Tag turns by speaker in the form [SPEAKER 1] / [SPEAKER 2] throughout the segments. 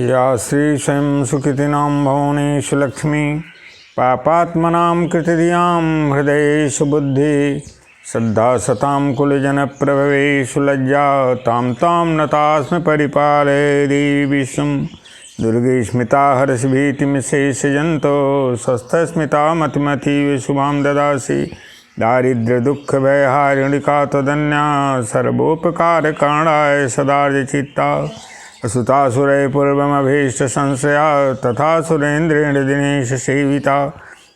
[SPEAKER 1] या श्री स्वयं सुकृतिनां भवनेषु लक्ष्मी पापात्मनां कृतिधियां हृदयेषु बुद्धि श्रद्धा सतां कुलजनप्रभवेषु लज्जा तां तां नतास्मि परिपालय देवी विश्वं दुर्गे स्मिता हर्षभीतिमिशेषजन्तो स्वस्थस्मिता मतिमतीव शुभां ददासि दारिद्र्यदुःखभयहारिणिका त्वदन्या सर्वोपकारकरणाय सदार्यचित्ता असुतासुरै पूर्वमभीष्टसंशया तथा सुरेन्द्रेण दिनेश सेविता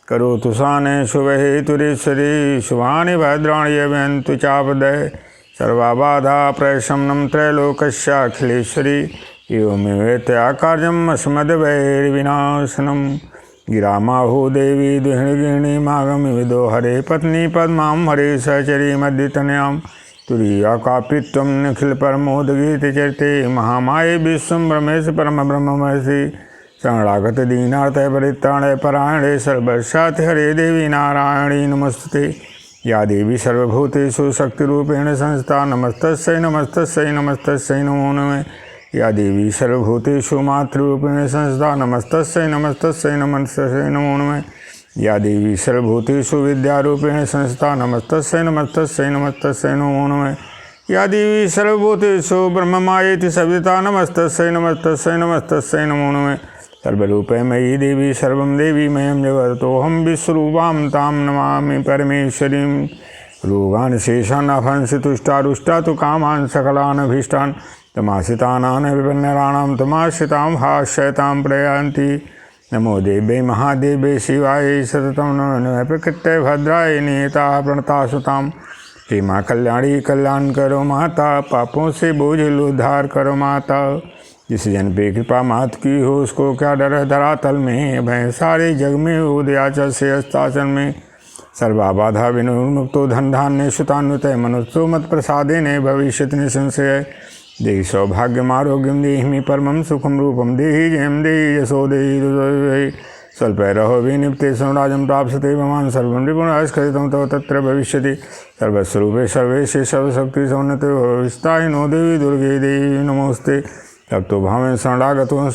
[SPEAKER 1] करोतु साने शुभहेतुरीश्वरी शुभानि भद्राणि यवन्तु चापदय सर्वाबाधा प्रशमनं त्रैलोकस्याखिलेश्वरी एवमेवेत्या कार्यम् अस्मद्वैर्विनाशनं गिरामाहु देवी दुहिणगिणीमागमिविदो हरे पत्नी पद्मां हरे सहचरी मद्दितनयां तुरीयाकापित्वं निखिलपरमोदगीतचरिते महामाये विश्वं ब्रह्मेश परमब्रह्ममहर्षि शरणागत दीनार्थ परित्राणे परायणे सर्वस्याति हरे देवी नारायणी नमस्तुते या देवी सर्वभूतेषु शक्तिरूपेण संस्था नमस्तस्यै नमस्तस्यै नमस्तस्यै नमो नमः या देवी सर्वभूतेषु मातृरूपेण संस्था नमस्तस्यै नमस्तस्यै नमस्तस्यै नमो नमः या देवी सर्वभूतेषु विद्यारूपेण संस्था नमस्तस्यै नमस्तस्यै नमस्तस्यै नमो नमः या देवी सर्वभूतेषु ब्रह्ममायेति सविता नमस्तस्यै नमस्तस्यै नमस्तस्यै नमो नमः सर्वरूपे मयि देवी सर्वं देवीमयं जगतोऽहं विश्वरूपां तां नमामि परमेश्वरीं रोगान् शेषान् अभंसि तुष्टारुष्टा तु कामान् सकलान् अभीष्टान् तमाश्रितानां विपन्नराणां तमाश्रितां हास्यतां प्रयान्ति नमो देव्यै महादेव्यै शिवाय सततं नमः प्रकृते भद्राय नियता प्रणतासुतां हेमा कल्याणी कल्याण करो माता पापों से बोझिल उद्धार करो माता जिस जन पे कृपा मात की हो उसको क्या डर है धरातल में भय सारे जग में उदयाचल से अस्ताचल में सर्वाबाधा विनुर्मुक्तो धन धान्य सुतान्वितय मनुष्यो मत प्रसादेन भविष्यति निसंशय देहि सौभाग्यम आरोग्यम देहि परमं सुखम रूपम देहि जयम देहि यशो देहि स्वल्पैरहो विनिप्ते स्वराजं प्राप्स्यते भवान् सर्वं रिपुणस्खलितं तव तत्र भविष्यति सर्वस्वरूपे सर्वेशे सर्वशक्ति सौन्नते विस्ताहिनो देवी दुर्गे देवी नमोस्ते तप्तो भावेन शरणागतो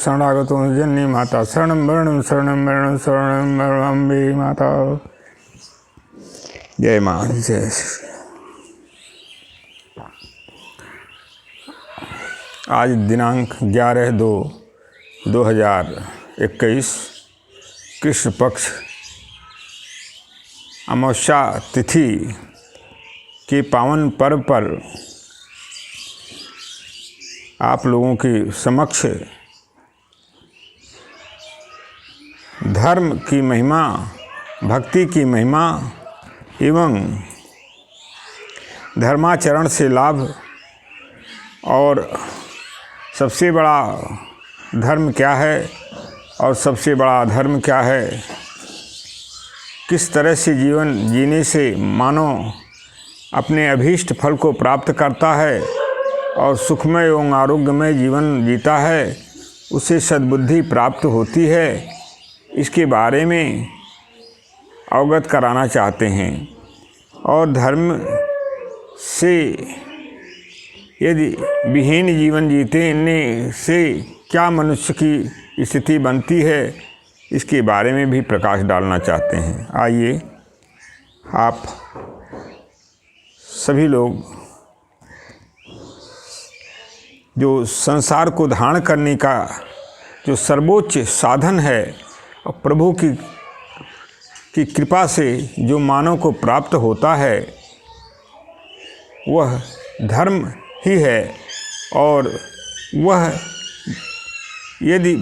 [SPEAKER 1] जननी माता शरणं वरणं अम्बे माता जय माँ जय। आज दिनांक 11/2/2021 कृष्ण पक्ष अमावस्या तिथि के पावन पर्व पर आप लोगों के समक्ष धर्म की महिमा, भक्ति की महिमा एवं धर्माचरण से लाभ और सबसे बड़ा धर्म क्या है और सबसे बड़ा धर्म क्या है, किस तरह से जीवन जीने से मानव अपने अभीष्ट फल को प्राप्त करता है और सुखमय एवं आरोग्यमय जीवन जीता है, उसे सद्बुद्धि प्राप्त होती है, इसके बारे में अवगत कराना चाहते हैं। और धर्म से यदि विहीन जीवन जीने से क्या मनुष्य की स्थिति बनती है, इसके बारे में भी प्रकाश डालना चाहते हैं। आइए आप सभी लोग जो संसार को धारण करने का जो सर्वोच्च साधन है और प्रभु की कृपा से जो मानव को प्राप्त होता है वह धर्म ही है। और वह यदि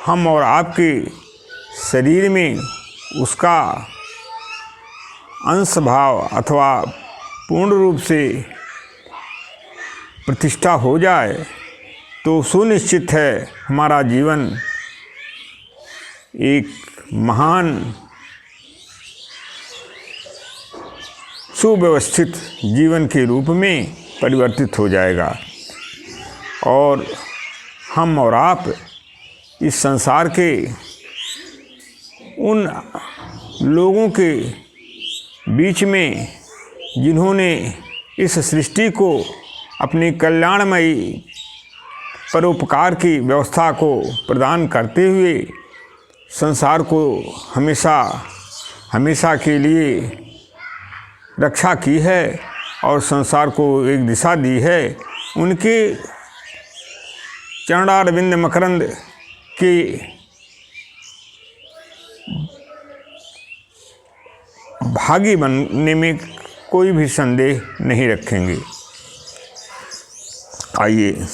[SPEAKER 1] हम और आपके शरीर में उसका अंश भाव अथवा पूर्ण रूप से प्रतिष्ठा हो जाए तो सुनिश्चित है हमारा जीवन एक महान सुव्यवस्थित जीवन के रूप में परिवर्तित हो जाएगा और हम और आप इस संसार के उन लोगों के बीच में जिन्होंने इस सृष्टि को अपनी कल्याणमयी परोपकार की व्यवस्था को प्रदान करते हुए संसार को हमेशा हमेशा के लिए रक्षा की है और संसार को एक दिशा दी है, उनके चरणारविंद मकरंद के भागी बनने में कोई भी संदेह नहीं रखेंगे। आइए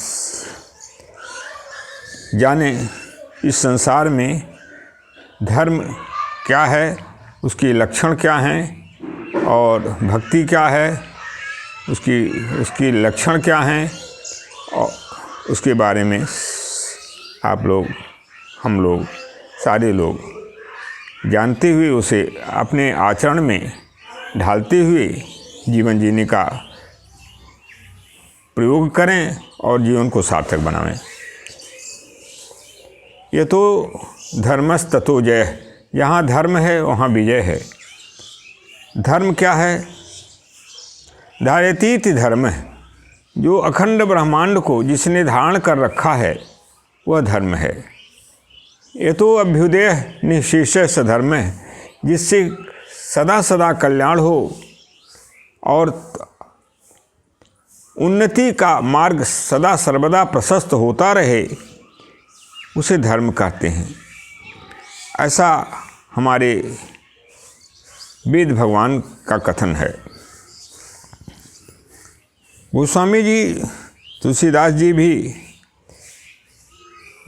[SPEAKER 1] जाने इस संसार में धर्म क्या है, उसके लक्षण क्या हैं और भक्ति क्या है, उसकी लक्षण क्या हैं और उसके बारे में आप लोग, हम लोग, सारे लोग जानते हुए उसे अपने आचरण में ढालते हुए जीवन जीने का प्रयोग करें और जीवन को सार्थक बनाएं। ये तो धर्मस्ततो जय, जहाँ धर्म है वहाँ विजय है। धर्म क्या है? धारयतीत धर्म है, जो अखंड ब्रह्मांड को जिसने धारण कर रखा है वह धर्म है। ये तो अभ्युदय निःशेष सधर्म है, जिससे सदा सदा कल्याण हो और उन्नति का मार्ग सदा सर्वदा प्रशस्त होता रहे, उसे धर्म कहते हैं। ऐसा हमारे वेद भगवान का कथन है। गोस्वामी जी, तुलसीदास जी भी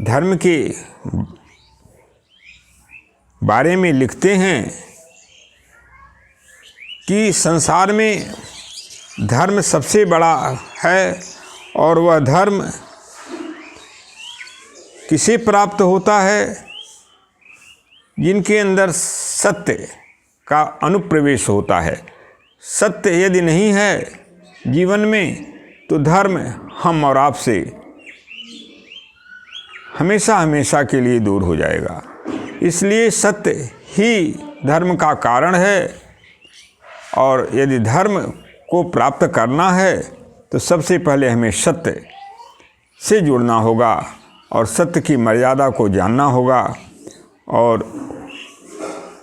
[SPEAKER 1] धर्म के बारे में लिखते हैं कि संसार में धर्म सबसे बड़ा है और वह धर्म किसे प्राप्त होता है? जिनके अंदर सत्य का अनुप्रवेश होता है। सत्य यदि नहीं है जीवन में तो धर्म हम और आपसे हमेशा हमेशा के लिए दूर हो जाएगा। इसलिए सत्य ही धर्म का कारण है और यदि धर्म को प्राप्त करना है तो सबसे पहले हमें सत्य से जुड़ना होगा और सत्य की मर्यादा को जानना होगा और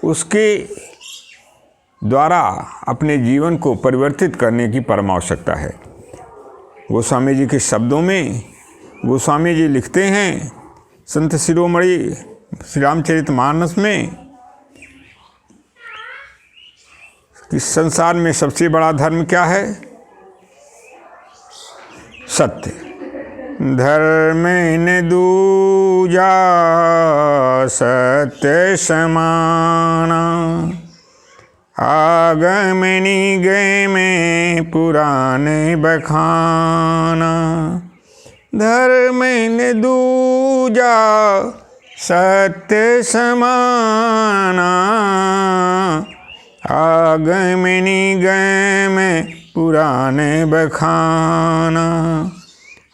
[SPEAKER 1] उसके द्वारा अपने जीवन को परिवर्तित करने की परम आवश्यकता है। गोस्वामी जी के शब्दों में गोस्वामी जी लिखते हैं संत शिरोमणि श्री रामचरितमानस में कि संसार में सबसे बड़ा धर्म क्या है? सत्य। धर्मेन दूजा सत्य समाना, आगम निगम पुराणे बखाना। धर्मेन दूजा सत्य समाना, आगम निगम पुराणे बखाना।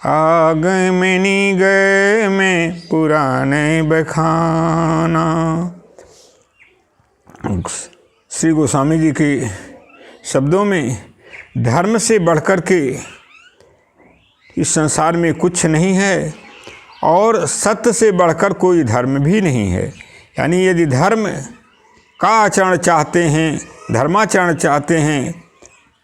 [SPEAKER 1] आगम निगम पुराणे बखाना। श्री गोस्वामी जी के शब्दों में धर्म से बढ़कर के इस संसार में कुछ नहीं है और सत्य से बढ़कर कोई धर्म भी नहीं है। यानी यदि धर्म का आचरण चाहते हैं, धर्माचरण चाहते हैं,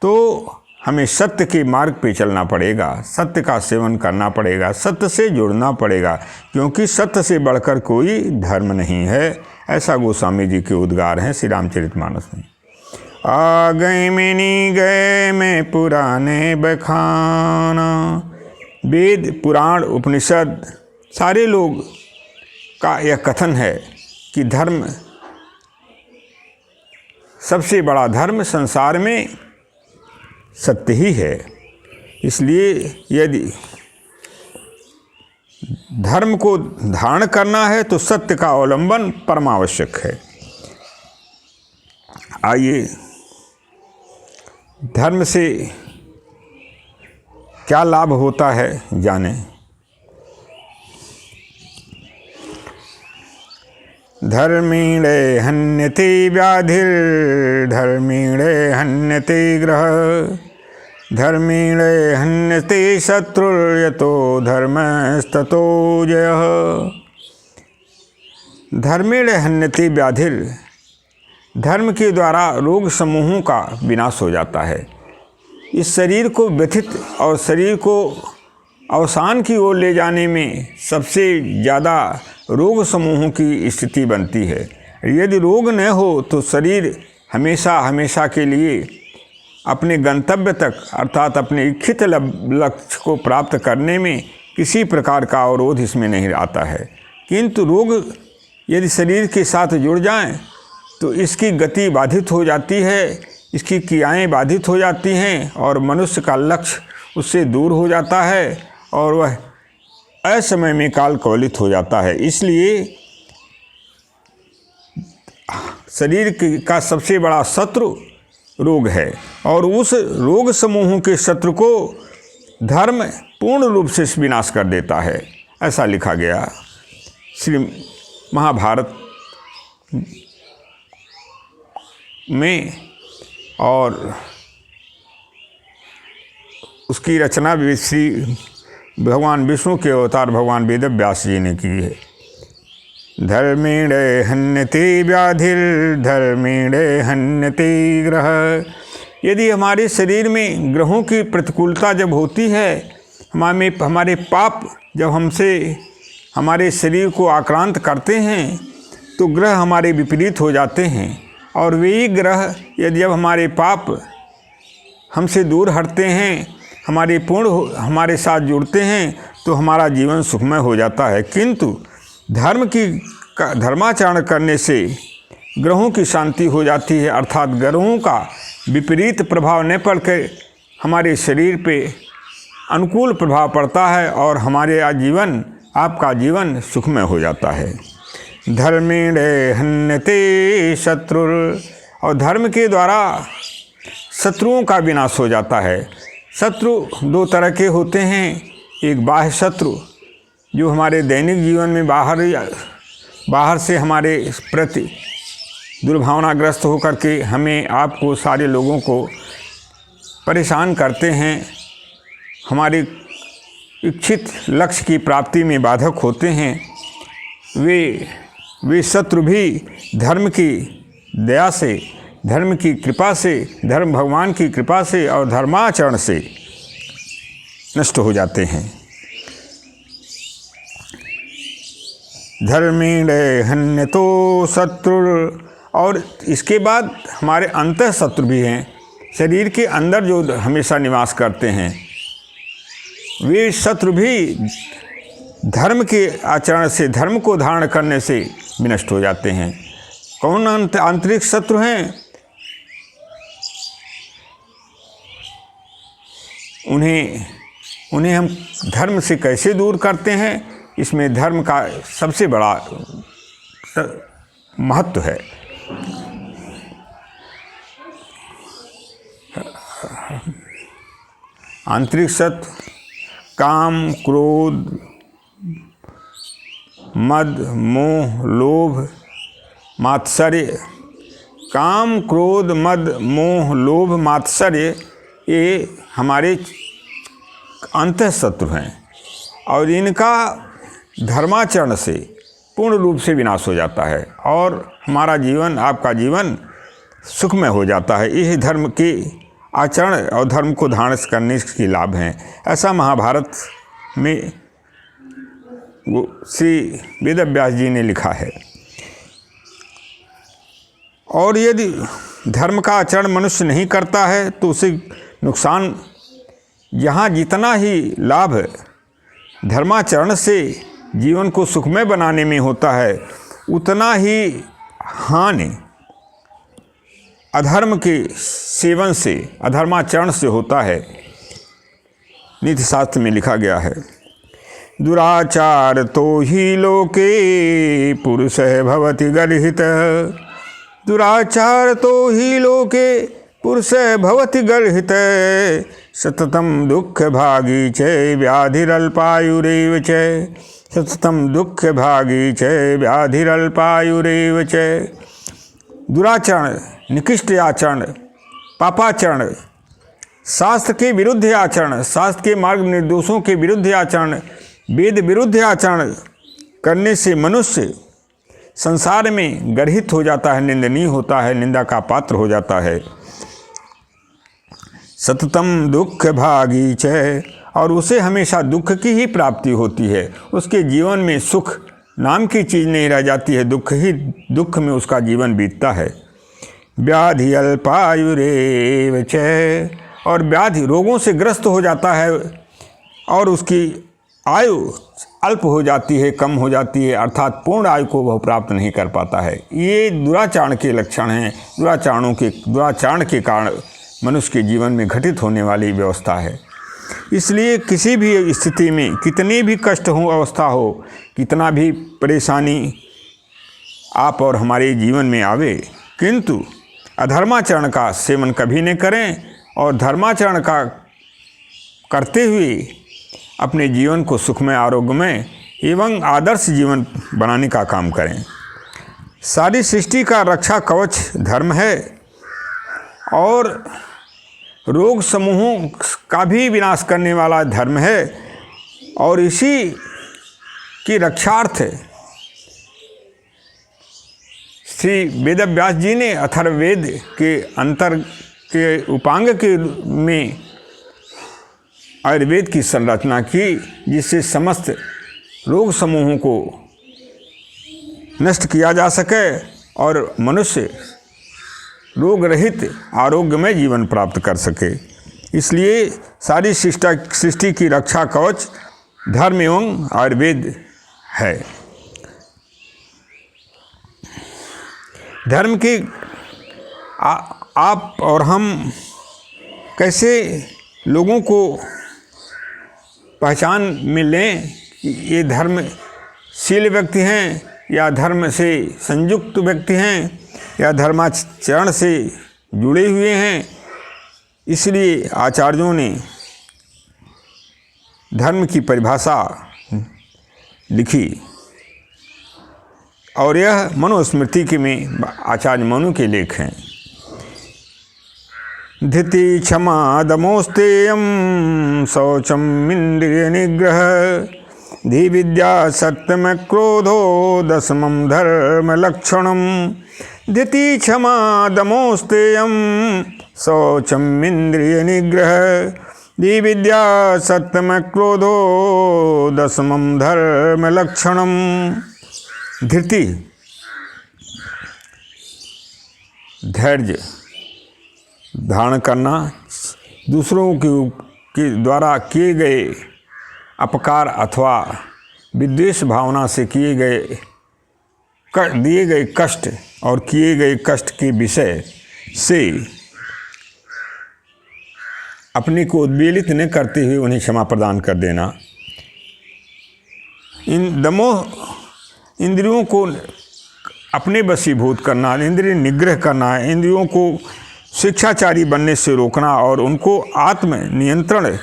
[SPEAKER 1] तो हमें सत्य के मार्ग पे चलना पड़ेगा, सत्य का सेवन करना पड़ेगा, सत्य से जुड़ना पड़ेगा, क्योंकि सत्य से बढ़कर कोई धर्म नहीं है। ऐसा गोस्वामी जी के उद्गार हैं श्री रामचरितमानस में। आ गए में नी गए में पुराने बखाना। वेद, पुराण, उपनिषद सारे लोग का यह कथन है कि धर्म, सबसे बड़ा धर्म संसार में सत्य ही है। इसलिए यदि धर्म को धारण करना है तो सत्य का अवलंबन परमावश्यक है। आइए धर्म से क्या लाभ होता है जानें। धर्मीणे हन्यते व्याधिर्धर्मीणे हन्यते ग्रह। धर्मेण हन्यते शत्रुर्यतो धर्मस्ततो जयः। धर्मेण हन्यते व्याधिर, धर्म के द्वारा रोग समूहों का विनाश हो जाता है। इस शरीर को व्यथित और शरीर को अवसान की ओर ले जाने में सबसे ज़्यादा रोग समूहों की स्थिति बनती है। यदि रोग न हो तो शरीर हमेशा हमेशा के लिए अपने गंतव्य तक अर्थात अपने इच्छित लक्ष्य को प्राप्त करने में किसी प्रकार का अवरोध इसमें नहीं आता है। किंतु रोग यदि शरीर के साथ जुड़ जाएं तो इसकी गति बाधित हो जाती है, इसकी क्रियाएं बाधित हो जाती हैं और मनुष्य का लक्ष्य उससे दूर हो जाता है और वह असमय में काल कवलित हो जाता है। इसलिए शरीर का सबसे बड़ा शत्रु रोग है और उस रोग समूहों के शत्रु को धर्म पूर्ण रूप से विनाश कर देता है, ऐसा लिखा गया श्री महाभारत में। और उसकी रचना भी श्री भगवान विष्णु के अवतार भगवान वेदव्यास जी ने की है। धर्मेण हन्यते व्याधिर धर्मेण हन्यते ग्रह। यदि हमारे शरीर में ग्रहों की प्रतिकूलता जब होती है, हमारे पाप जब हमसे हमारे शरीर को आक्रांत करते हैं तो ग्रह हमारे विपरीत हो जाते हैं और वे ग्रह यदि जब हमारे पाप हमसे दूर हटते हैं, हमारे साथ जुड़ते हैं तो हमारा जीवन सुखमय हो जाता है। किंतु धर्माचरण करने से ग्रहों की शांति हो जाती है, अर्थात ग्रहों का विपरीत प्रभाव न पड़कर हमारे शरीर पे अनुकूल प्रभाव पड़ता है और आपका जीवन सुखमय हो जाता है। धर्मेण हन्यते शत्रुर, और धर्म के द्वारा शत्रुओं का विनाश हो जाता है। शत्रु दो तरह के होते हैं। एक बाह्य शत्रु जो हमारे दैनिक जीवन में बाहर से हमारे प्रति दुर्भावनाग्रस्त होकर के हमें आपको सारे लोगों को परेशान करते हैं, हमारे इच्छित लक्ष्य की प्राप्ति में बाधक होते हैं। वे शत्रु भी धर्म की दया से, धर्म की कृपा से, धर्म भगवान की कृपा से और धर्माचरण से नष्ट हो जाते हैं। धर्मेण हन्यतो शत्रुर, और इसके बाद हमारे अंतः शत्रु भी हैं, शरीर के अंदर जो हमेशा निवास करते हैं। वे शत्रु भी धर्म के आचरण से, धर्म को धारण करने से विनष्ट हो जाते हैं। कौन आंतरिक शत्रु हैं? उन्हें हम धर्म से कैसे दूर करते हैं, इसमें धर्म का सबसे बड़ा महत्व है। आंतरिक शत्रु काम, क्रोध, मद, मोह, लोभ, मात्सर्य। काम, क्रोध, मद, मोह, लोभ, मात्सर्य ये हमारे अंतः शत्रु हैं और इनका धर्माचरण से पूर्ण रूप से विनाश हो जाता है और हमारा जीवन, आपका जीवन सुखमय हो जाता है। इस धर्म के आचरण और धर्म को धारण करने के लाभ हैं। ऐसा महाभारत में श्री वेदव्यास जी ने लिखा है। और यदि धर्म का आचरण मनुष्य नहीं करता है तो उसे नुकसान, यहाँ जितना ही लाभ धर्माचरण से जीवन को सुखमय बनाने में होता है, उतना ही हानि अधर्म के सेवन से, अधर्माचरण से होता है। नीति शास्त्र में लिखा गया है, दुराचार तो ही लोके पुरुषः भवति गर्हित। दुराचार तो ही लोके पुरुषः भवति गर्हित। सततं दुःख भागी च व्याधिरल्पायुरेव च। सततं दुःख भागी च व्याधिरल्पायुरेव च। दुराचरण, निकृष्ट आचरण, पापाचरण शास्त्र के विरुद्ध आचरण, शास्त्र के मार्ग निर्देशों के विरुद्ध आचरण, वेद विरुद्ध आचरण करने से मनुष्य संसार में गर्हित हो जाता है, निंदनीय होता है, निंदा का पात्र हो जाता है। सततम दुख भागी च, और उसे हमेशा दुख की ही प्राप्ति होती है। उसके जीवन में सुख नाम की चीज़ नहीं रह जाती है, दुख में उसका जीवन बीतता है। व्याधि अल्पायुरेव च, और व्याधि रोगों से ग्रस्त हो जाता है और उसकी आयु अल्प हो जाती है, कम हो जाती है, अर्थात पूर्ण आयु को वह प्राप्त नहीं कर पाता है। ये दुराचरण के लक्षण हैं। दुराचरण के कारण मनुष्य के जीवन में घटित होने वाली व्यवस्था है। इसलिए किसी भी स्थिति में कितनी भी कष्ट हो, अवस्था हो, कितना भी परेशानी आप और हमारे जीवन में आवे, किंतु अधर्माचरण का सेवन कभी नहीं करें और धर्माचरण का करते हुए अपने जीवन को सुखमय, आरोग्यमय एवं आदर्श जीवन बनाने का काम करें। सारी सृष्टि का रक्षा कवच धर्म है और रोग समूहों का भी विनाश करने वाला धर्म है, और इसी की रक्षार्थ श्री वेदव्यास जी ने अथर्ववेद के अंतर के उपांग के में आयुर्वेद की संरचना की, जिससे समस्त रोग समूहों को नष्ट किया जा सके और मनुष्य रोग रहित आरोग्यमय जीवन प्राप्त कर सके। इसलिए सारी सृष्टि की रक्षा कवच धर्म एवं आयुर्वेद है। धर्म की आप और हम कैसे लोगों को पहचान में लें कि ये धर्मशील व्यक्ति हैं या धर्म से संयुक्त व्यक्ति हैं या धर्माचरण से जुड़े हुए हैं। इसलिए आचार्यों ने धर्म की परिभाषा लिखी और यह मनुस्मृति के में आचार्य मनु के लेख हैं। धृति क्षमा दमोस्तेयम शौचम इंद्रिय निग्रह धी विद्या सत्यम क्रोधो दशमम धर्म लक्षणम। धृति क्षमा दमोस्तेयम शौचम इंद्रिय निग्रह धी विद्या सत्यम क्रोधो दशमम धर्म लक्षणम। धृति धैर्य धारण करना, दूसरों के द्वारा किए गए अपकार अथवा विद्वेष भावना से दिए गए कष्ट और किए गए कष्ट के विषय से अपने को उद्वेलित न करते हुए उन्हें क्षमा प्रदान कर देना। इंद्रियों को अपने वशीभूत करना, इंद्रिय निग्रह करना, इंद्रियों को शिक्षाचारी बनने से रोकना और उनको आत्म नियंत्रण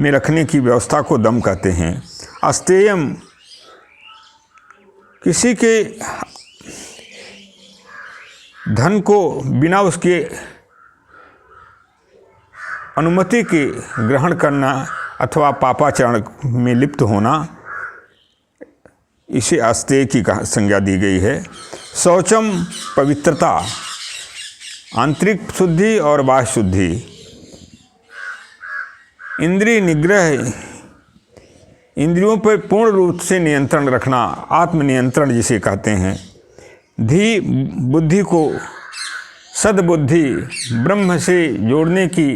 [SPEAKER 1] में रखने की व्यवस्था को दम कहते हैं। अस्तेयम किसी के धन को बिना उसके अनुमति के ग्रहण करना अथवा पापाचरण में लिप्त होना, इसे अस्तेय की संज्ञा दी गई है। शौचम पवित्रता, आंतरिक शुद्धि और बाह्य शुद्धि। इंद्रिय निग्रह, इंद्रियों पर पूर्ण रूप से नियंत्रण रखना, आत्मनियंत्रण जिसे कहते हैं। धी बुद्धि को सद्बुद्धि, ब्रह्म से जोड़ने की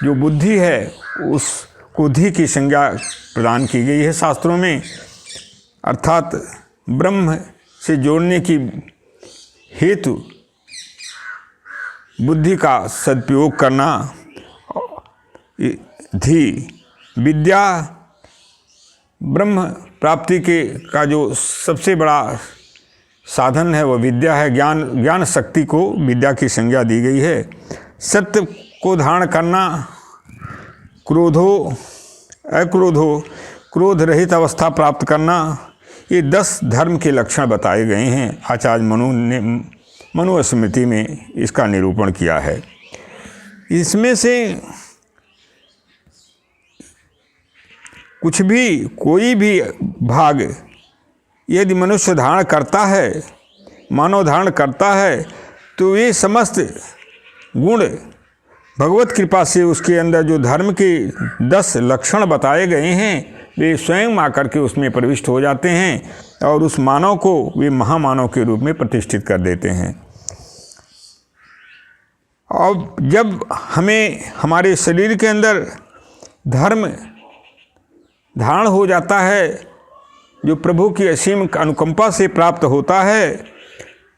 [SPEAKER 1] जो बुद्धि है उसको धी की संज्ञा प्रदान की गई है शास्त्रों में, अर्थात ब्रह्म से जोड़ने की हेतु बुद्धि का सदुपयोग करना। धी विद्या, ब्रह्म प्राप्ति का जो सबसे बड़ा साधन है वह विद्या है। ज्ञान शक्ति को विद्या की संज्ञा दी गई है। सत्य को धारण करना, क्रोधो अक्रोधो, क्रोध रहित अवस्था प्राप्त करना, ये 10 धर्म के लक्षण बताए गए हैं। आचार्य मनु ने मनुस्मृति में इसका निरूपण किया है। इसमें से कुछ भी, कोई भी भाग यदि मनुष्य धारण करता है, मानव धारण करता है, तो ये समस्त गुण भगवत कृपा से उसके अंदर जो धर्म के 10 लक्षण बताए गए हैं वे स्वयं आकर के उसमें प्रविष्ट हो जाते हैं और उस मानव को वे महामानव के रूप में प्रतिष्ठित कर देते हैं। और जब हमें हमारे शरीर के अंदर धर्म धारण हो जाता है, जो प्रभु की असीम अनुकंपा से प्राप्त होता है,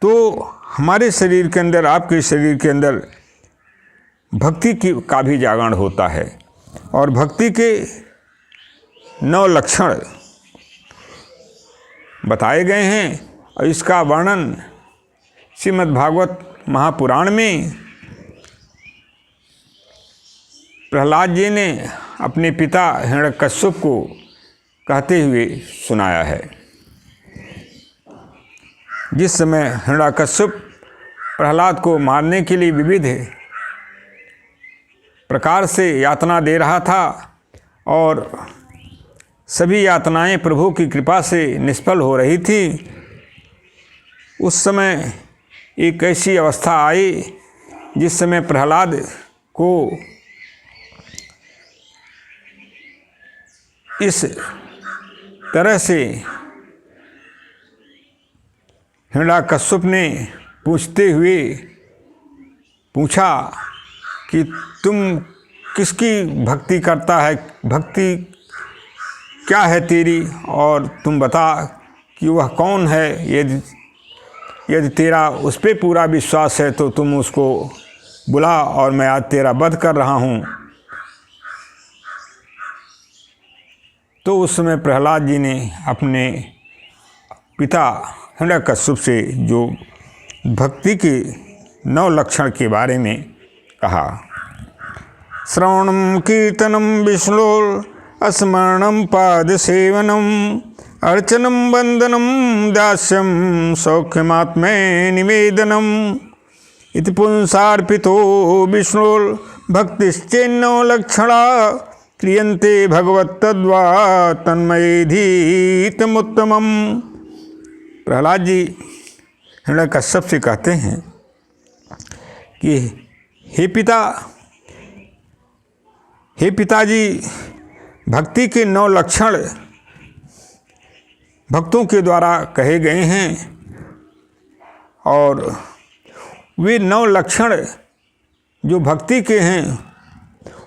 [SPEAKER 1] तो हमारे शरीर के अंदर, आपके शरीर के अंदर भक्ति का भी जागरण होता है। और भक्ति के 9 लक्षण बताए गए हैं और इसका वर्णन श्रीमद् भागवत महापुराण में प्रहलाद जी ने अपने पिता हिरण्यकश्यप को कहते हुए सुनाया है। जिस समय हिरण्यकश्यप प्रहलाद को मारने के लिए विविध प्रकार से यातना दे रहा था और सभी यातनाएं प्रभु की कृपा से निष्फल हो रही थी, उस समय एक ऐसी अवस्था आई जिस समय प्रहलाद को इस तरह से हिरण्यकश्यप ने पूछते हुए पूछा कि तुम किसकी भक्ति करता है, भक्ति क्या है तेरी, और तुम बता कि वह कौन है। यदि तेरा उस पर पूरा विश्वास है तो तुम उसको बुला और मैं आज तेरा वध कर रहा हूँ। तो उस समय प्रहलाद जी ने अपने पिता हिरण्यकश्यप से जो भक्ति के 9 लक्षण के बारे में कहा। श्रवणम कीर्तनम विष्णुर स्मरणम पाद सेवनम अर्चनम वंदनम दास्यम सौख्यमात्मे निवेदनम इति पुंसार्पितो विष्णुर भक्तिश्चेन्नो लक्षणा क्रियन्ते भगवत्तद्वा तन्मयेधीतमुत्तमम्। प्रहलाद जी हिरण्यकश्यप से कहते हैं कि हे पिताजी, भक्ति के 9 लक्षण भक्तों के द्वारा कहे गए हैं और वे 9 लक्षण जो भक्ति के हैं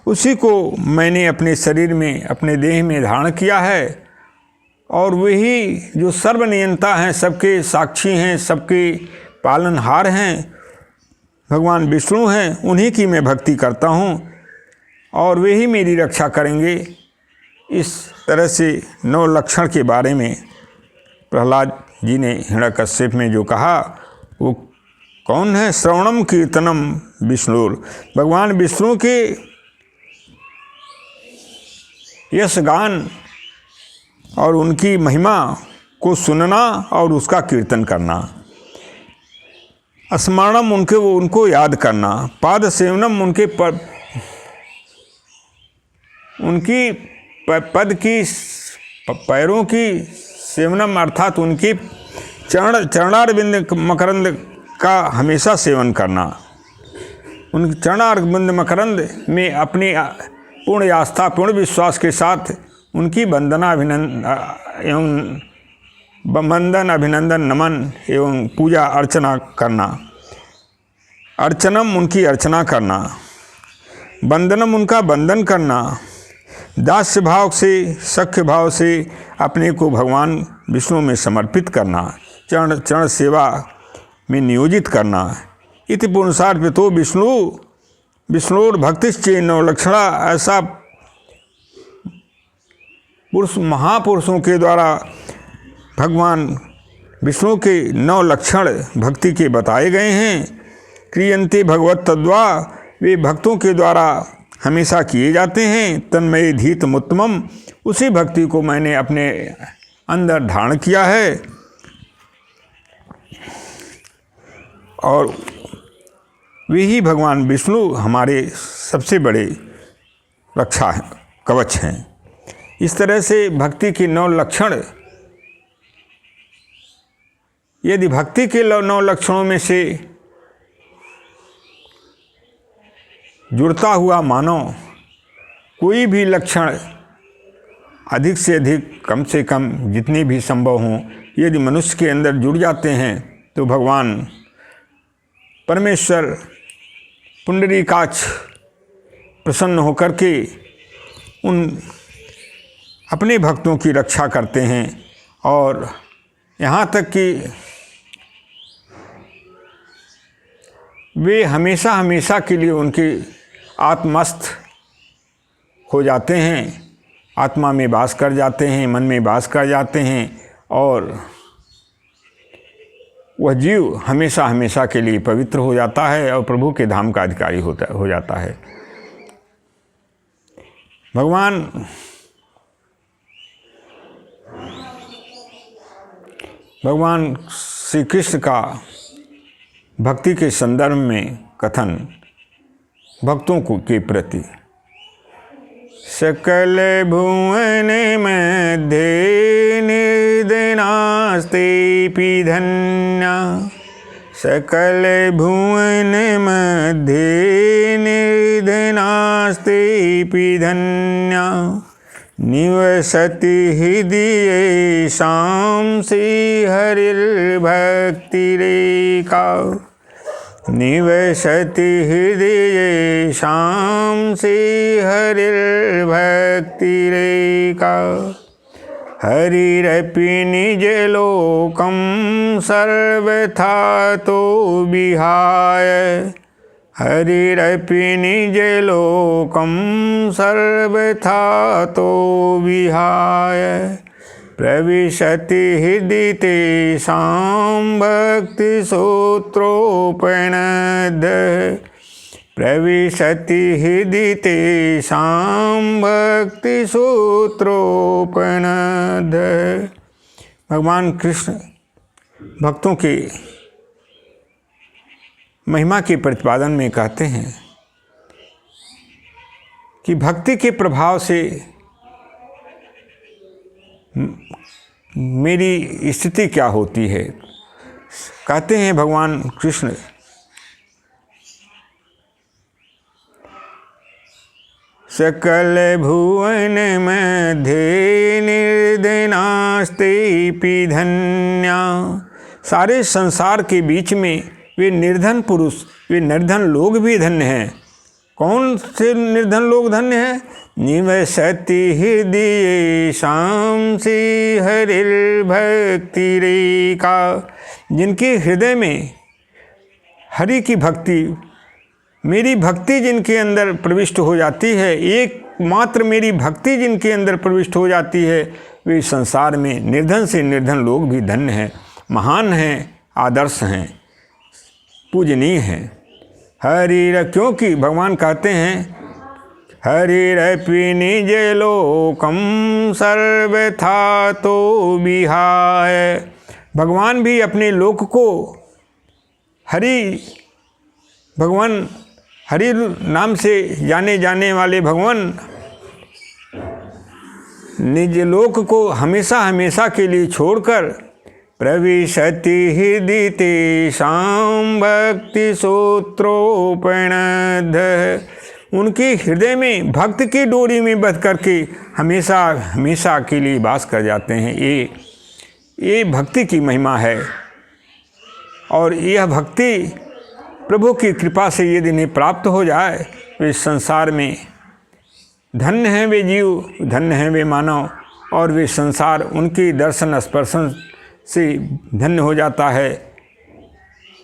[SPEAKER 1] उसी को मैंने अपने शरीर में, अपने देह में धारण किया है। और वही जो सर्वनियंता हैं, सबके साक्षी हैं, सबके पालनहार हैं, भगवान विष्णु हैं, उन्हीं की मैं भक्ति करता हूँ और वे ही मेरी रक्षा करेंगे। इस तरह से 9 लक्षण के बारे में प्रहलाद जी ने हिरण्यकश्यप में जो कहा वो कौन है? श्रवणम कीर्तनम विष्णुर, भगवान विष्णु के यश गान और उनकी महिमा को सुनना और उसका कीर्तन करना। स्मरणम उनको याद करना। पाद सेवनम उनकी पद की पैरों की सेवनम अर्थात उनकी चरणारविंद मकरंद का हमेशा सेवन करना। उनके चरणारविंद मकरंद में अपनी पूर्ण आस्था, पूर्ण विश्वास के साथ उनकी वंदन अभिनंदन नमन एवं पूजा अर्चना करना। अर्चनम उनकी अर्चना करना, वंदनम उनका वंदन करना, दास्य भाव से, सख्य भाव से अपने को भगवान विष्णु में समर्पित करना, चरण सेवा में नियोजित करना। इति पुरुषार्पितो विष्णुर भक्तिश्चेन्नो लक्षणा, ऐसा महापुरुषों के द्वारा भगवान विष्णु के 9 लक्षण भक्ति के बताए गए हैं। क्रियन्ते भगवत तद्वा, वे भक्तों के द्वारा हमेशा किए जाते हैं। तन्मय धीतमुत्तमम, उसी भक्ति को मैंने अपने अंदर धारण किया है और वे ही भगवान विष्णु हमारे सबसे बड़े रक्षा हैं, कवच हैं। इस तरह से भक्ति के 9 लक्षण, यदि भक्ति के 9 लक्षणों में से जुड़ता हुआ मानव कोई भी लक्षण अधिक से अधिक, कम से कम जितने भी संभव हों, यदि मनुष्य के अंदर जुड़ जाते हैं तो भगवान परमेश्वर पुंडरीकाक्ष प्रसन्न होकर के उन अपने भक्तों की रक्षा करते हैं और यहाँ तक कि वे हमेशा हमेशा के लिए उनके आत्मस्थ हो जाते हैं, आत्मा में वास कर जाते हैं, मन में वास कर जाते हैं और वह जीव हमेशा हमेशा के लिए पवित्र हो जाता है और प्रभु के धाम का अधिकारी हो जाता है। भगवान श्री कृष्ण का भक्ति के संदर्भ में कथन भक्तों को के प्रति, सकल भुवन मध्ये निर्धनास्तेऽपि धन्या, सकल भुवन मध्ये निर्धनास्तेऽपि धन्या, निवसति हृदयेषां श्रीहरिर्भक्तिरेका, निवसति हृदयेषां श्रीहरिर्भक्तिरेका, हरिरपि निजलोकं सर्वथा तो विहाय, हरिरपि निजलोकं सर्वथा तो विहाय, प्रविशति हृदि तेषां भक्तिसूत्रोपनिषदः, प्रविशति हृदि तेषां भक्तिसूत्रोपनिषदः। भगवान कृष्ण भक्तों के महिमा के प्रतिपादन में कहते हैं कि भक्ति के प्रभाव से मेरी स्थिति क्या होती है। कहते हैं भगवान कृष्ण, सकल भुवन मध्ये निर्धनास्तेऽपि धन्या, सारे संसार के बीच में वे निर्धन पुरुष, वे निर्धन लोग भी धन्य हैं। कौन से निर्धन लोग धन्य हैं? निवसति हृदयेषां श्रीहरिर्भक्तिरेका, जिनके हृदय में हरि की भक्ति, मेरी भक्ति जिनके अंदर प्रविष्ट हो जाती है, एकमात्र मेरी भक्ति जिनके अंदर प्रविष्ट हो जाती है, वे संसार में निर्धन से निर्धन लोग भी धन्य हैं, महान हैं, आदर्श हैं, पूजनीय हैं। हरिर, क्योंकि भगवान कहते हैं हरिरपि निजलोकं सर्वथा तो विहाय, भगवान भी अपने लोक को भगवान हरि नाम से जाने जाने वाले भगवान निज लोक को हमेशा हमेशा के लिए छोड़कर प्रविशति हृदि तेषां भक्तिसूत्रोपनिषदः, उनके हृदय में भक्त की डोरी में बंध करके हमेशा हमेशा के लिए वास कर जाते हैं। ये भक्ति की महिमा है और यह भक्ति प्रभु की कृपा से यदि इन्हें प्राप्त हो जाए, वे संसार में धन्य हैं, वे जीव धन्य हैं, वे मानव, और वे संसार उनकी दर्शन स्पर्शन से धन्य हो जाता है,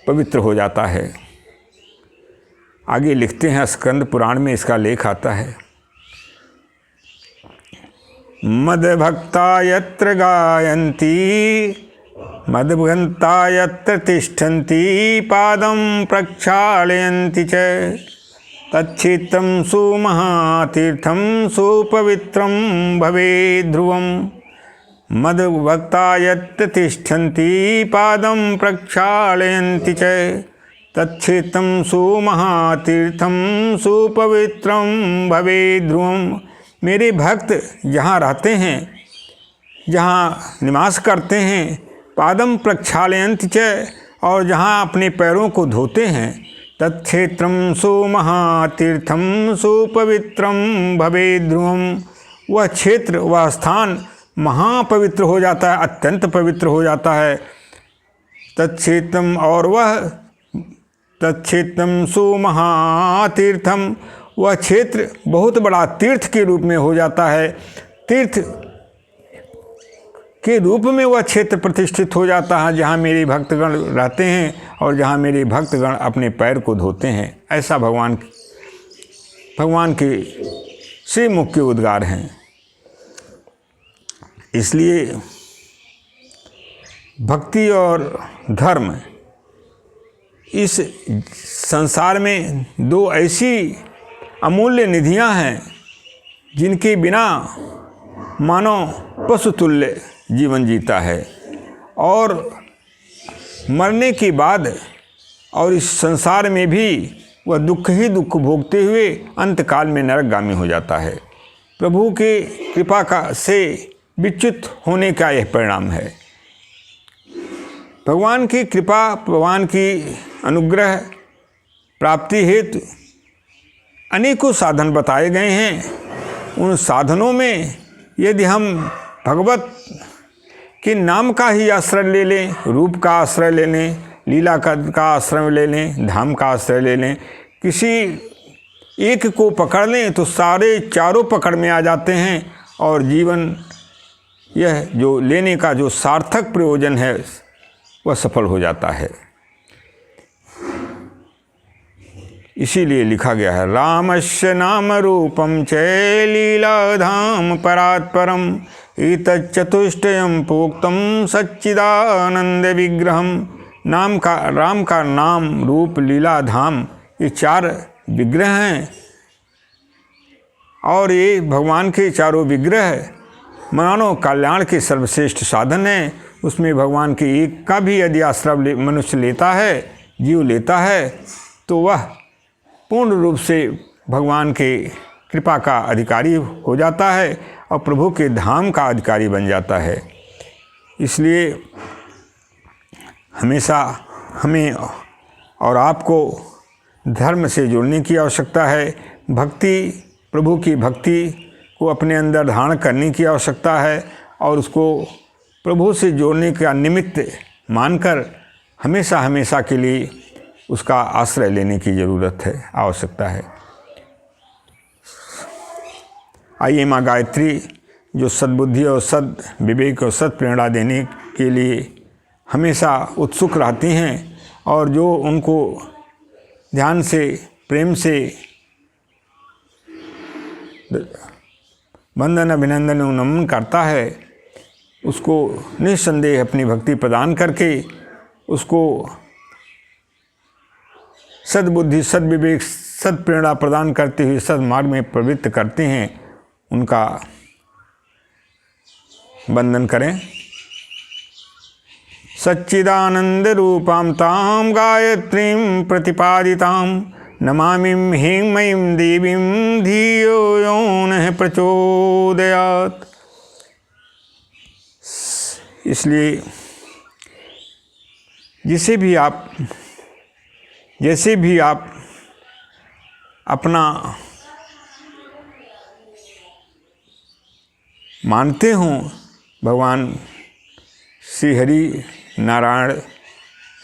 [SPEAKER 1] पवित्र हो जाता है। आगे लिखते हैं, स्कंद पुराण में इसका लेख आता है, मदभक्ता यत्र गायन्ति मदभक्ता यत्र तिष्ठन्ति पादं प्रक्षालयन्ति च तच्छित्रं सुमहातीर्थं सुपवित्रं भवेत् ध्रुवम्, मद्भक्ता यत्र तिष्ठन्ति पादं प्रक्षालयन्ति च तच्छित्रं सुमहातीर्थं सुपवित्रं भवेत् ध्रुवम्। मेरे भक्त जहाँ रहते हैं, जहाँ निवास करते हैं, पादम प्रक्षालयन्ति च, और जहाँ अपने पैरों को धोते हैं, तत्क्षेत्रम सुमहातीर्थम सुपवित्रम भवेद् ध्रुवम्, वह क्षेत्र, वह स्थान महापवित्र हो जाता है, अत्यंत पवित्र हो जाता है। तत्क्षेत्रम, और वह तत्क्षेत्रम सुमहातीर्थम, वह क्षेत्र बहुत बड़ा तीर्थ के रूप में हो जाता है। तीर्थ के रूप में वह क्षेत्र प्रतिष्ठित हो जाता है जहाँ मेरे भक्तगण रहते हैं और जहाँ मेरे भक्तगण अपने पैर को धोते हैं। ऐसा भगवान के श्री मुख के उद्गार हैं। इसलिए भक्ति और धर्म इस संसार में दो ऐसी अमूल्य निधियां हैं जिनके बिना मानव पशुतुल्य जीवन जीता है, और मरने के बाद और इस संसार में भी वह दुख ही दुख भोगते हुए अंतकाल में नरकगामी हो जाता है। प्रभु के कृपा से विच्युत होने का यह परिणाम है। भगवान की कृपा, भगवान की अनुग्रह प्राप्ति हेतु अनेकों साधन बताए गए हैं। उन साधनों में यदि हम भगवत के नाम का ही आश्रय ले लें, रूप का आश्रय ले लें, लीला का आश्रय ले लें, धाम का आश्रय ले लें, किसी एक को पकड़ लें तो सारे चारों पकड़ में आ जाते हैं, और जीवन यह जो लेने का जो सार्थक प्रयोजन है वह सफल हो जाता है। इसीलिए लिखा गया है, रामस्य नाम रूपम च लीलाधाम परात्परम एतच्चतुष्टयं प्रोक्तम सच्चिदानंद विग्रहम। राम का नाम, रूप, लीला, धाम, ये चार विग्रह हैं, और ये भगवान के चारों विग्रह मानव कल्याण के सर्वश्रेष्ठ साधन हैं। उसमें भगवान के एक का भी यदि आश्रय मनुष्य लेता है, जीव लेता है, तो वह पूर्ण रूप से भगवान के कृपा का अधिकारी हो जाता है और प्रभु के धाम का अधिकारी बन जाता है। इसलिए हमेशा हमें और आपको धर्म से जुड़ने की आवश्यकता है। भक्ति, प्रभु की भक्ति को अपने अंदर धारण करने की आवश्यकता है, और उसको प्रभु से जोड़ने का निमित्त मानकर हमेशा हमेशा के लिए उसका आश्रय लेने की ज़रूरत है, आवश्यकता है। आइए माँ गायत्री, जो सद्बुद्धि और सद विवेक और सद प्रेरणा देने के लिए हमेशा उत्सुक रहती हैं, और जो उनको ध्यान से, प्रेम से वंदन, अभिनंदन, नमन करता है, उसको निस्संदेह अपनी भक्ति प्रदान करके उसको सद्बुद्धि, सद्विवेक, सद्प्रेरणा प्रदान करते हुए सद्मार्ग में प्रवृत्त करते हैं, उनका वंदन करें। सच्चिदानंद रूपां तां गायत्रीं प्रतिपादितां नमामि ह्रीं देवीं धियो यो नः प्रचोदयात्। इसलिए जैसे भी आप अपना मानते हो, भगवान श्री हरि नारायण,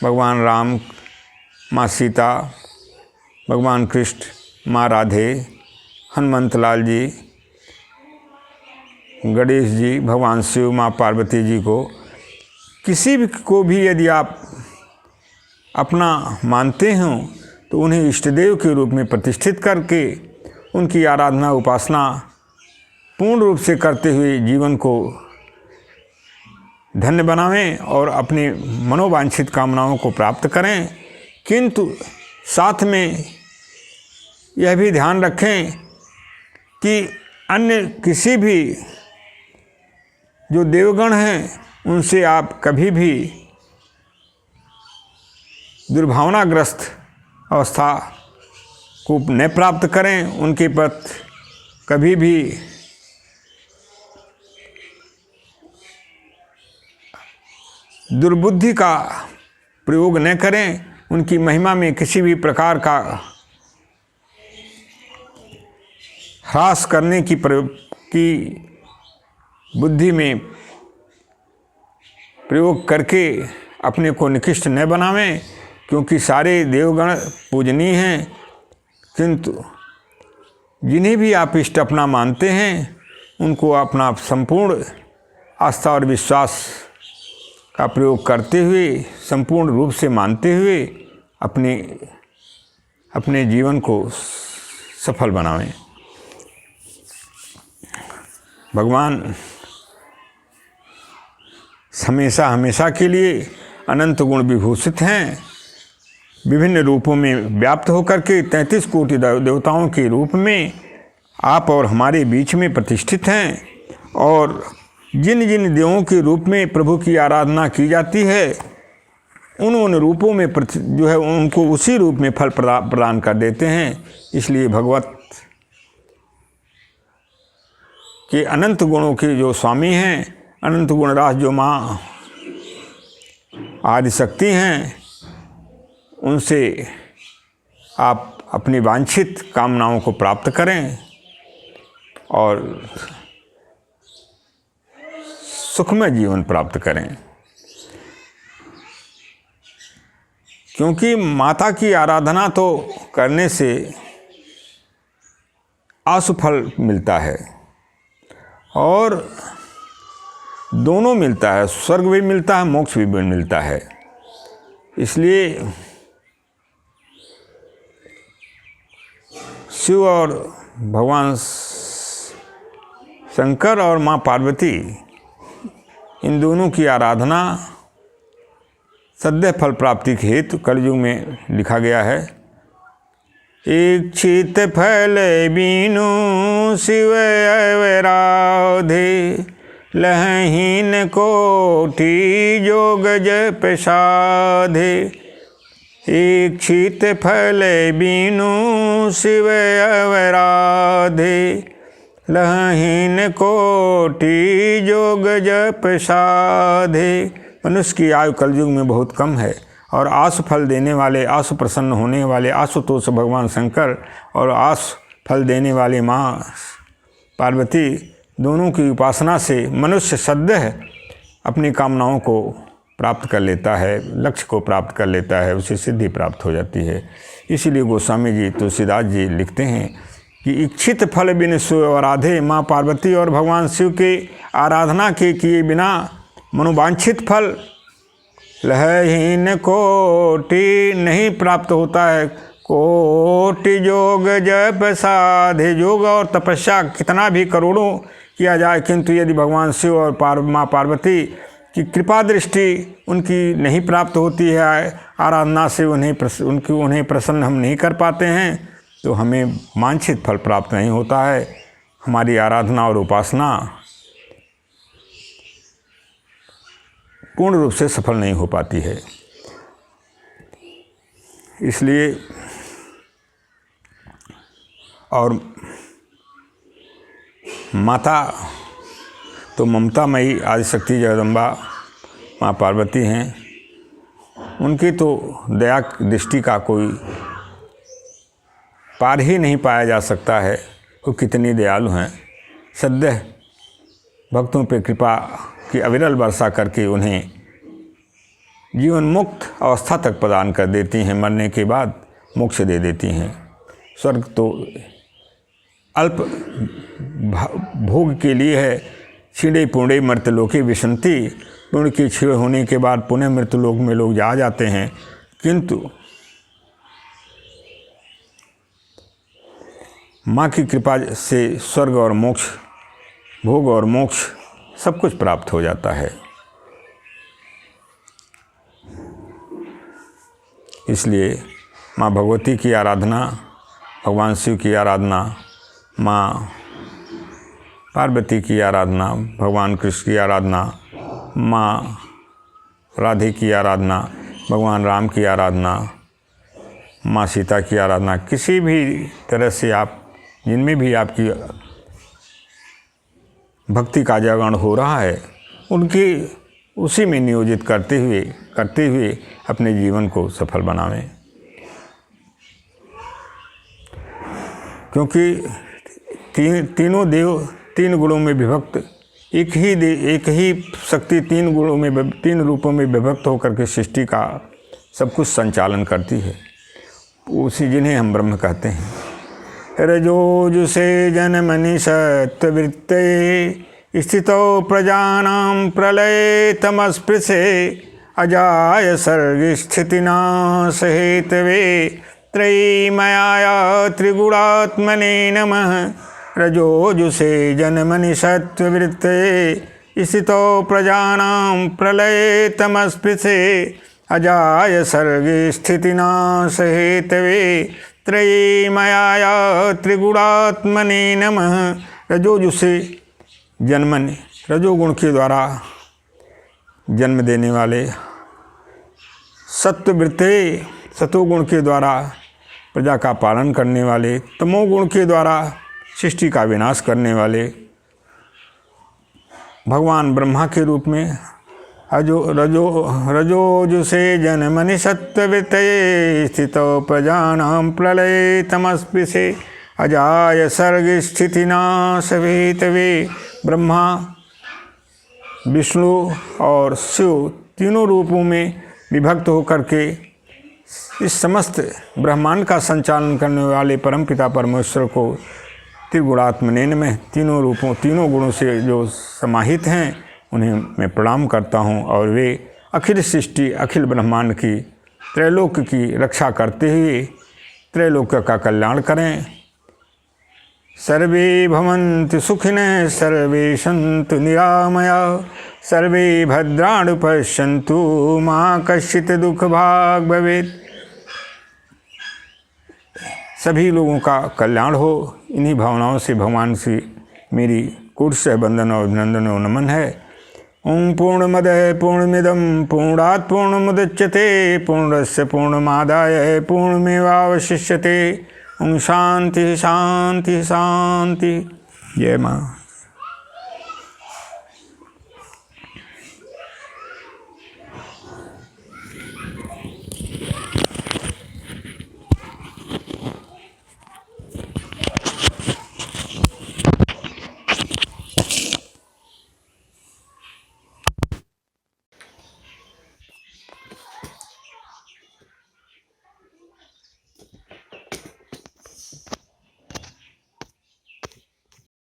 [SPEAKER 1] भगवान राम, माँ सीता, भगवान कृष्ण, माँ राधे, हनुमंत लाल जी, गणेश जी, भगवान शिव, माँ पार्वती जी को, किसी भी को भी यदि आप अपना मानते हो तो उन्हें इष्टदेव के रूप में प्रतिष्ठित करके उनकी आराधना, उपासना पूर्ण रूप से करते हुए जीवन को धन्य बनावें और अपनी मनोवांछित कामनाओं को प्राप्त करें। किंतु साथ में यह भी ध्यान रखें कि अन्य किसी भी जो देवगण हैं उनसे आप कभी भी दुर्भावनाग्रस्त अवस्था को न प्राप्त करें, उनके प्रति कभी भी दुर्बुद्धि का प्रयोग न करें, उनकी महिमा में किसी भी प्रकार का ह्रास करने की बुद्धि में प्रयोग करके अपने को निकृष्ट न बनावें, क्योंकि सारे देवगण पूजनीय हैं, किंतु जिन्हें भी आप इष्ट अपना मानते हैं उनको अपना संपूर्ण आस्था और विश्वास का प्रयोग करते हुए, संपूर्ण रूप से मानते हुए अपने जीवन को सफल बनावें। भगवान हमेशा हमेशा के लिए अनंत गुण विभूषित हैं। विभिन्न रूपों में व्याप्त होकर के 33 कोटि देवताओं के रूप में आप और हमारे बीच में प्रतिष्ठित हैं, और जिन जिन देवों के रूप में प्रभु की आराधना की जाती है उन रूपों में जो है उनको उसी रूप में फल प्रदान कर देते हैं। इसलिए भगवत के अनंत गुणों के जो स्वामी हैं, अनंत गुणराज जो माँ आदिशक्ति हैं, उनसे आप अपनी वांछित कामनाओं को प्राप्त करें और सुखमय जीवन प्राप्त करें। क्योंकि माता की आराधना तो करने से आशु फल मिलता है, और दोनों मिलता है, स्वर्ग भी मिलता है, मोक्ष भी मिलता है। इसलिए शिव और भगवान शंकर और माँ पार्वती, इन दोनों की आराधना सद्य फल प्राप्ति के हेतु कलयुग में लिखा गया है। इच्छित फल बीनु शिव अवराधे, लहीन कोटि जोग जप साधे। इच्छित फल बीनु शिव अवराधे, लहीन कोटि जोग जप साधे। मनुष्य की आयु कलयुग में बहुत कम है, और आशु फल देने वाले, आशु प्रसन्न होने वाले आशुतोष भगवान शंकर और आशु फल देने वाले माँ पार्वती, दोनों की उपासना से मनुष्य सद्य अपनी कामनाओं को प्राप्त कर लेता है, लक्ष्य को प्राप्त कर लेता है, उसे सिद्धि प्राप्त हो जाती है। इसीलिए गोस्वामी जी तुलसीदास जी लिखते हैं कि इच्छित फल बिन शिव आराधे, माँ पार्वती और भगवान शिव के आराधना के किए बिना मनोवांछित फल लहहीन कोटि नहीं प्राप्त होता है। कोटि जोग जप साधे, योग और तपस्या कितना भी करोड़ों किया जाए, किंतु यदि भगवान शिव और माँ पार्वती की कृपा दृष्टि उनकी नहीं प्राप्त होती है, आराधना से उन्हें प्रसन्न हम नहीं कर पाते हैं, तो हमें वांछित फल प्राप्त नहीं होता है। हमारी आराधना और उपासना पूर्ण रूप से सफल नहीं हो पाती है। इसलिए और माता तो ममतामयी आदिशक्ति जगदम्बा माँ पार्वती हैं, उनकी तो दया दृष्टि का कोई पार ही नहीं पाया जा सकता है। वो कितनी दयालु हैं, सद्य भक्तों पे कृपा की अविरल वर्षा करके उन्हें जीवन मुक्त अवस्था तक प्रदान कर देती हैं, मरने के बाद मोक्ष दे देती हैं। स्वर्ग तो अल्प भोग के लिए है, क्षीणे पुण्य मृतलोके विशंति, पुण्य की क्षीण होने के बाद पुनः मृतलोक में लोग जा जाते हैं, किंतु माँ की कृपा से स्वर्ग और मोक्ष, भोग और मोक्ष सब कुछ प्राप्त हो जाता है। इसलिए माँ भगवती की आराधना, भगवान शिव की आराधना, माँ पार्वती की आराधना, भगवान कृष्ण की आराधना, माँ राधे की आराधना, भगवान राम की आराधना, माँ सीता की आराधना, किसी भी तरह से आप जिनमें भी आपकी भक्ति का जागरण हो रहा है, उसी में नियोजित करते हुए अपने जीवन को सफल बनावें। क्योंकि तीनों देव तीन गुणों में विभक्त, एक ही शक्ति तीन रूपों में विभक्त होकर के सृष्टि का सब कुछ संचालन करती है, उसी जिन्हें हम ब्रह्म कहते हैं। रजोजुषे जनमनि सत्ववृत्ते स्थितो प्रजानां प्रलये तमस्पृशे अजाय सर्गस्थितिनाश हेतवे त्रयीमयाया त्रिगुणात्मने नमः। रजोजुषे जनमनि सत्ववृत्ते स्थितो प्रजानां प्रलये तमस्पृशे अजाय सर्गे स्थितिनाश हेतवे त्रयीमयाया त्रिगुणात्मने नमः। रजोजुषे जन्मनि, रजोगुण के द्वारा जन्म देने वाले, सत्ववृत्ते सतोगुण के द्वारा प्रजा का पालन करने वाले, तमोगुण के द्वारा सृष्टि का विनाश करने वाले भगवान ब्रह्मा के रूप में रजोजुषे जनमनि सत्ववृत्ते स्थितो प्रजानां प्रलये तमस्पृशे अजाय सर्ग स्थितिनाश हेतवे। ब्रह्मा, विष्णु और शिव तीनों रूपों में विभक्त होकर के इस समस्त ब्रह्मांड का संचालन करने वाले परमपिता परमेश्वर को त्रिगुणात्मने में तीनों गुणों से जो समाहित हैं उन्हें मैं प्रणाम करता हूँ, और वे अखिल सृष्टि अखिल ब्रह्मांड की त्रैलोक की रक्षा करते हुए त्रैलोक का कल्याण करें। सर्वे भवन्तु सुखिनः सर्वे सन्तु निरामयाः सर्वे भद्राणि पश्यन्तु मा कश्चित् दुःखभाग् भवेत्। सभी लोगों का कल्याण हो, इन्हीं भावनाओं से भगवान से मेरी कोटि से वंदन और अभिनंदन और नमन है। ओम पूर्णमदः पूर्णमिदं पूर्णात् पूर्णमुदच्यते पूर्णस्य पूर्णमादाय पूर्णमेवावशिष्यते। ओम शांति शांति शांति। जय माँ।